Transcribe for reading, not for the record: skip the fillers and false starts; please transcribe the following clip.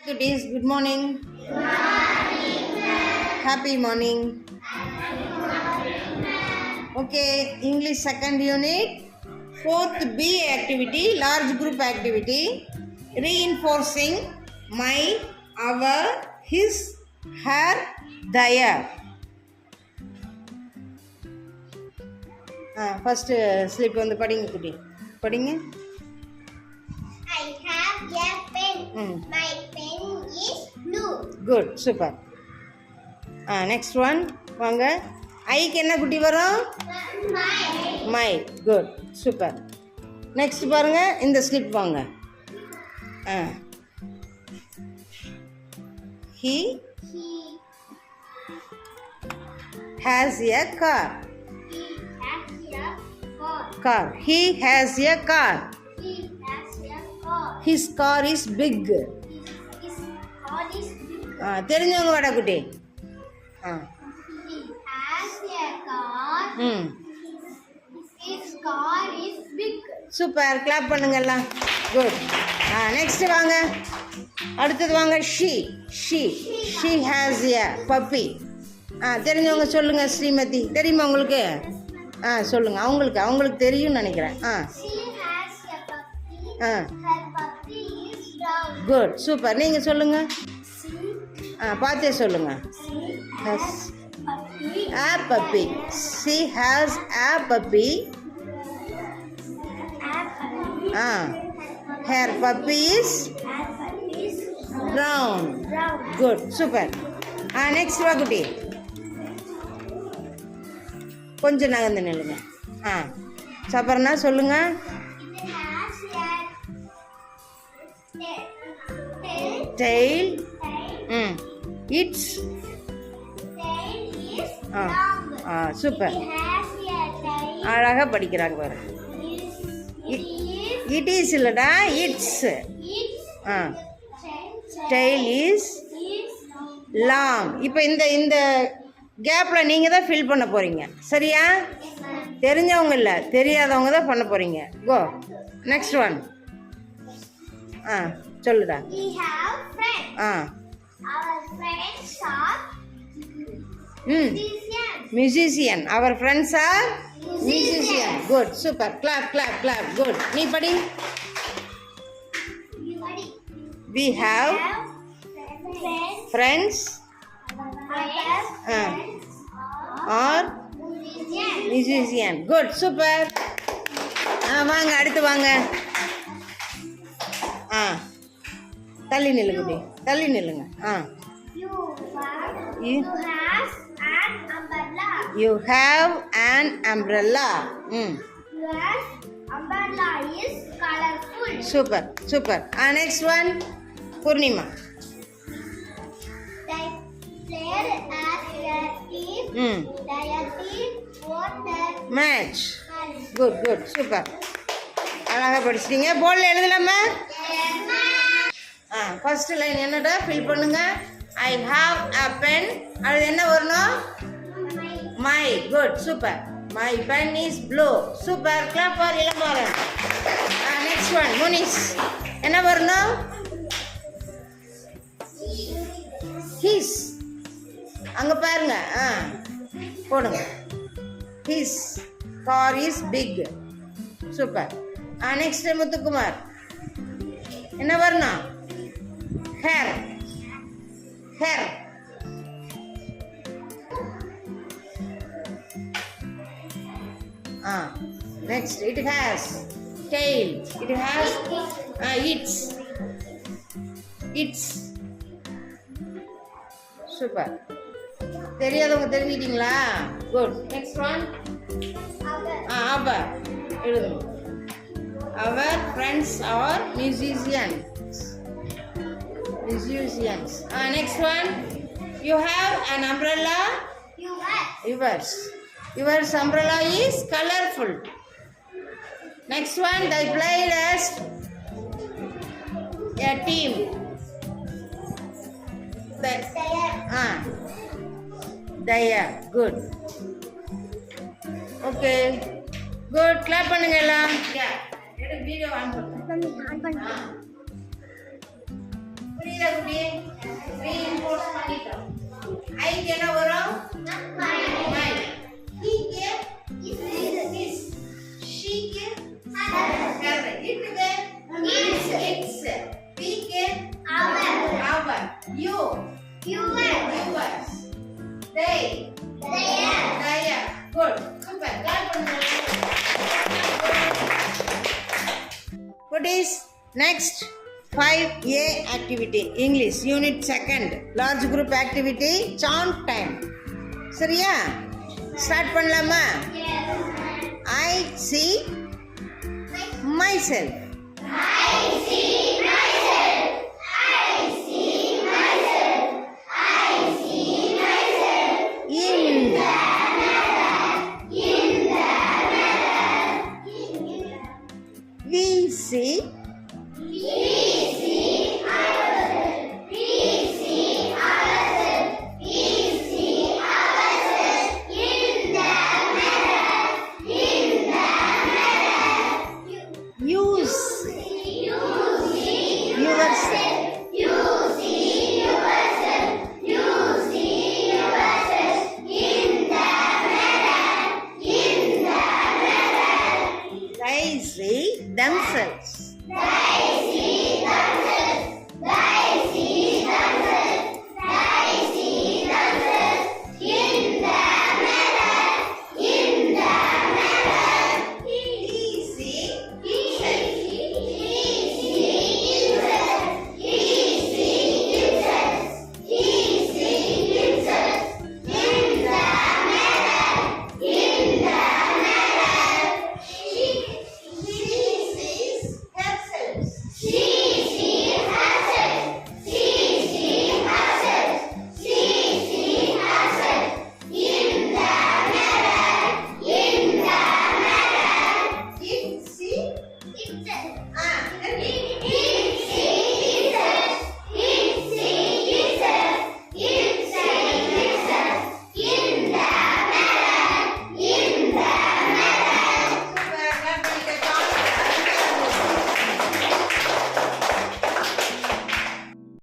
Goodies, good morning. Good morning. Happy morning. Okay, English second unit. Fourth B activity, large group activity. Reinforcing my, our, his, her, their. First slip on the pudding. Pudding. I have a pen. My pen is blue. Good, super. Next one. வாங்க ஐக்கு என்ன குட்டி வரும்? My. Good, super. Next பாருங்க, இந்த slip வாங்க. He has a car. He has a car. His car is big. தெரிஞ்சவங்க வாடா குட்டி. He has a car. His car is big. Super, clap பண்ணுங்க எல்லாம். குட். நெக்ஸ்ட் வாங்க, அடுத்தது வாங்க. she has a puppy. தெரிஞ்சவங்க சொல்லுங்க. ஸ்ரீமதி தெரியுமா உங்களுக்கு? சொல்லுங்க. அவங்களுக்கு தெரியும்னு நினைக்கிறேன். She has a puppy. Her puppy is brown. Good, super. நீங்க சொல்லுங்க. பார்த்தே சொல்லுங்க. A puppy. She has a puppy. Her puppy is brown. Good, super. Next வா குட்டி. கொஞ்சம் நகர்ந்து நில்லுங்க. சபர்னா சொல்லுங்க. Tail. Its super. அழகா படிக்கிறாங்க பாரு. இட் இஸ் இல்லடா, இட்ஸ். Tail is long. இப்போ இந்த கேப்பில் நீங்கள் தான் ஃபில் பண்ண போகிறீங்க, சரியா? தெரிஞ்சவங்க இல்லை, தெரியாதவங்க தான் பண்ண போகிறீங்க. Go next one. சொல்லுடா. Musician. Our friends are musician. Good, super. Clap. Good. நீ படி. We have friends or musician. Good, super. வாங்க, அடுத்து வாங்க. தள்ளி நில்லுங்க. தள்ளி நில்லுங்க. You have an umbrella. Your umbrella is colorful. Super. Next one, Purnima. They played as a team. Their team won the match. Good, super. அழகா படிச்சிட்டீங்க. போர்டில் எழுதலாமா? ஃபர்ஸ்ட் லைன் என்னடா ஃபில் பண்ணுங்க. I have a pen. அது என்ன வரணும்? My. Good, super. My pen is blue. Super. Clap for Ilambaran. Next one, Munish. என்ன வரணும்? His. அங்க பாருங்க. போடுங்க. His car is big. Super. Next, Muthukumar. என்ன வரணும்? Her. Next, it has tail. It has its. Super. தெரியாதவங்க தெரிஞ்சிட்டீங்களா? குட். Next one. அவர் எழுதுங்க. Our friends are musicians. Next one. You have an umbrella. Yours umbrella is colorful. Next one, they played as a team. There. Good. Okay. Good. Clap பண்ணுங்க எல்லாம். Video on பண்ணுங்க. புரியுதா குட்டி? Reinforce பண்ணிட்டோம். ஐக்கு என்ன வரும்? மை. ஹீக்கு இஸ். ஷீக்கு ஹர். இட்டுக்கு இட்ஸ். வீக்கு our. You yours. they their. Good. Super. Clap பண்ணுங்க. What is next? 5A activity English unit 2nd large group activity chant time. சரியா? ஸ்டார்ட் பண்ணலாமா? I see myself. I see